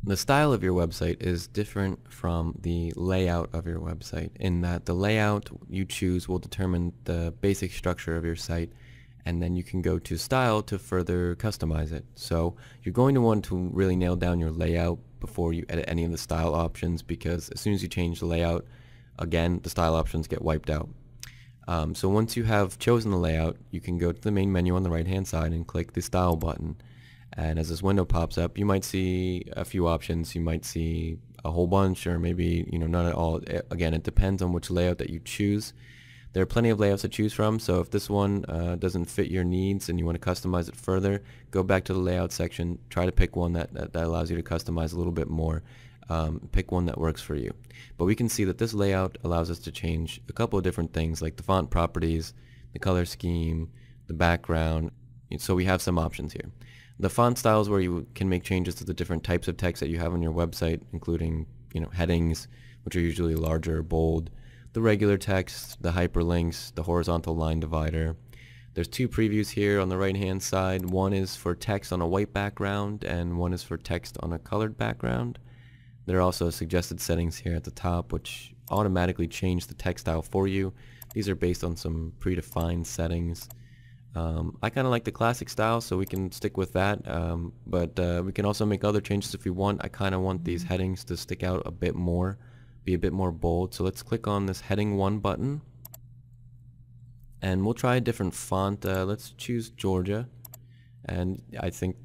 The style of your website is different from the layout of your website in that the layout you choose will determine the basic structure of your site, and then you can go to style to further customize it. So you're going to want to really nail down your layout before you edit any of the style options, because as soon as you change the layout, again, the style options get wiped out. So once you have chosen the layout, you can go to the main menu on the right hand side and click the style button. And as this window pops up, you might see a few options. You might see a whole bunch, or maybe none at all. Again, it depends on which layout that you choose. There are plenty of layouts to choose from, so if this one doesn't fit your needs and you want to customize it further, go back to the layout section, try to pick one that allows you to customize a little bit more. Pick one that works for you. But we can see that this layout allows us to change a couple of different things, like the font properties, the color scheme, the background. So we have some options here. The font styles where you can make changes to the different types of text that you have on your website, including headings, which are usually larger or bold, the regular text, the hyperlinks, the horizontal line divider. There's two previews here on the right hand side. One is for text on a white background and one is for text on a colored background. There are also suggested settings here at the top which automatically change the text style for you. These are based on some predefined settings. I kind of like the classic style, so we can stick with that, but we can also make other changes if we want. I kind of want these headings to stick out a bit more, be a bit more bold. So let's click on this heading 1 button and we'll try a different font. Let's choose Georgia, and I think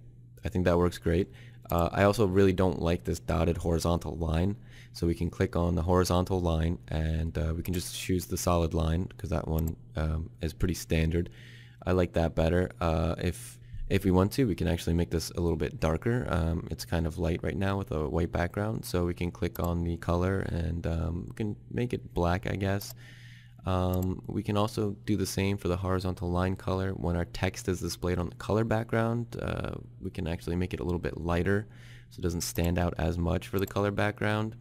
that works great. I also really don't like this dotted horizontal line, so we can click on the horizontal line and we can just choose the solid line because that one is pretty standard. I like that better. If we want to, we can actually make this a little bit darker. It's kind of light right now with a white background, so we can click on the color and we can make it black, I guess. We can also do the same for the horizontal line color. When our text is displayed on the color background, we can actually make it a little bit lighter so it doesn't stand out as much for the color background.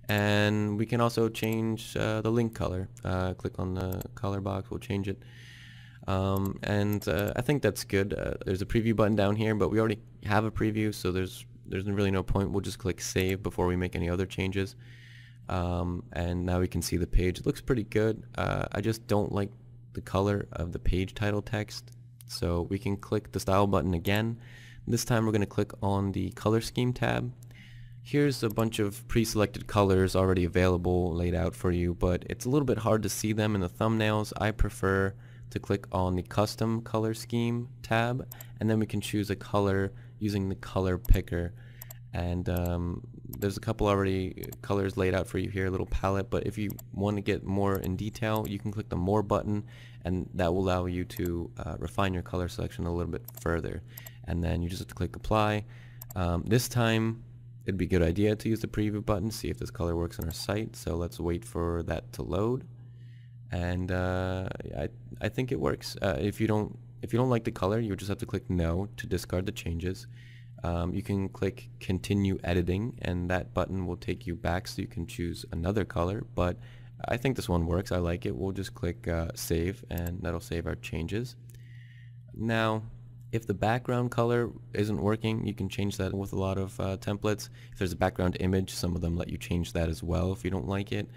And we can also change the link color. Click on the color box, we'll change it. I think that's good. There's a preview button down here, but we already have a preview, so there's really no point. We'll just click save before we make any other changes. And now we can see the page. It looks pretty good. I just don't like the color of the page title text, so we can click the style button again. This time we're going to click on the color scheme tab. Here's a bunch of pre-selected colors already available, laid out for you, but it's a little bit hard to see them in the thumbnails. I prefer to click on the custom color scheme tab, and then we can choose a color using the color picker. And there's a couple already colors laid out for you here, a little palette, but if you want to get more in detail, you can click the more button, and that will allow you to refine your color selection a little bit further. And then you just have to click apply. This time it'd be a good idea to use the preview button, see if this color works on our site, so let's wait for that to load. And I think it works. If you don't like the color, you just have to click no to discard the changes. You can click continue editing, and that button will take you back so you can choose another color, but I think this one works. I like it. We'll just click save, and that'll save our changes. Now if the background color isn't working, you can change that with a lot of templates. If there's a background image, some of them let you change that as well if you don't like it.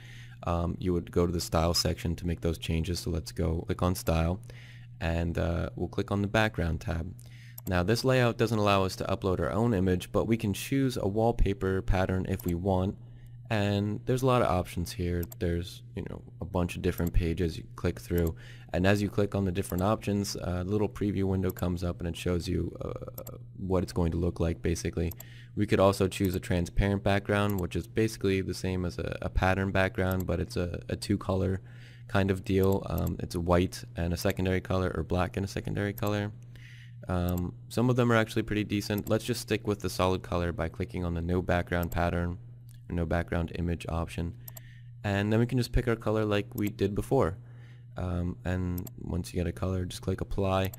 You would go to the style section to make those changes, so let's go click on style, and we'll click on the background tab. Now this layout doesn't allow us to upload our own image, but we can choose a wallpaper pattern if we want, and there's a lot of options here. There's a bunch of different pages you click through, and as you click on the different options, a little preview window comes up and it shows you what it's going to look like basically. We could also choose a transparent background, which is basically the same as a pattern background, but it's a two-color kind of deal. It's a white and a secondary color, or black and a secondary color. Some of them are actually pretty decent. Let's just stick with the solid color by clicking on the no background pattern or no background image option, and then we can just pick our color like we did before. And once you get a color, just click apply.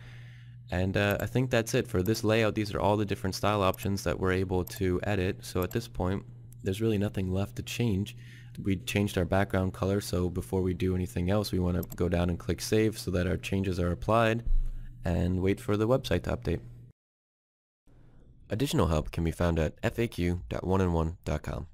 And I think that's it for this layout. These are all the different style options that we're able to edit. So at this point, there's really nothing left to change. We changed our background color, so before we do anything else, we want to go down and click save so that our changes are applied and wait for the website to update. Additional help can be found at faq.oneandone.com.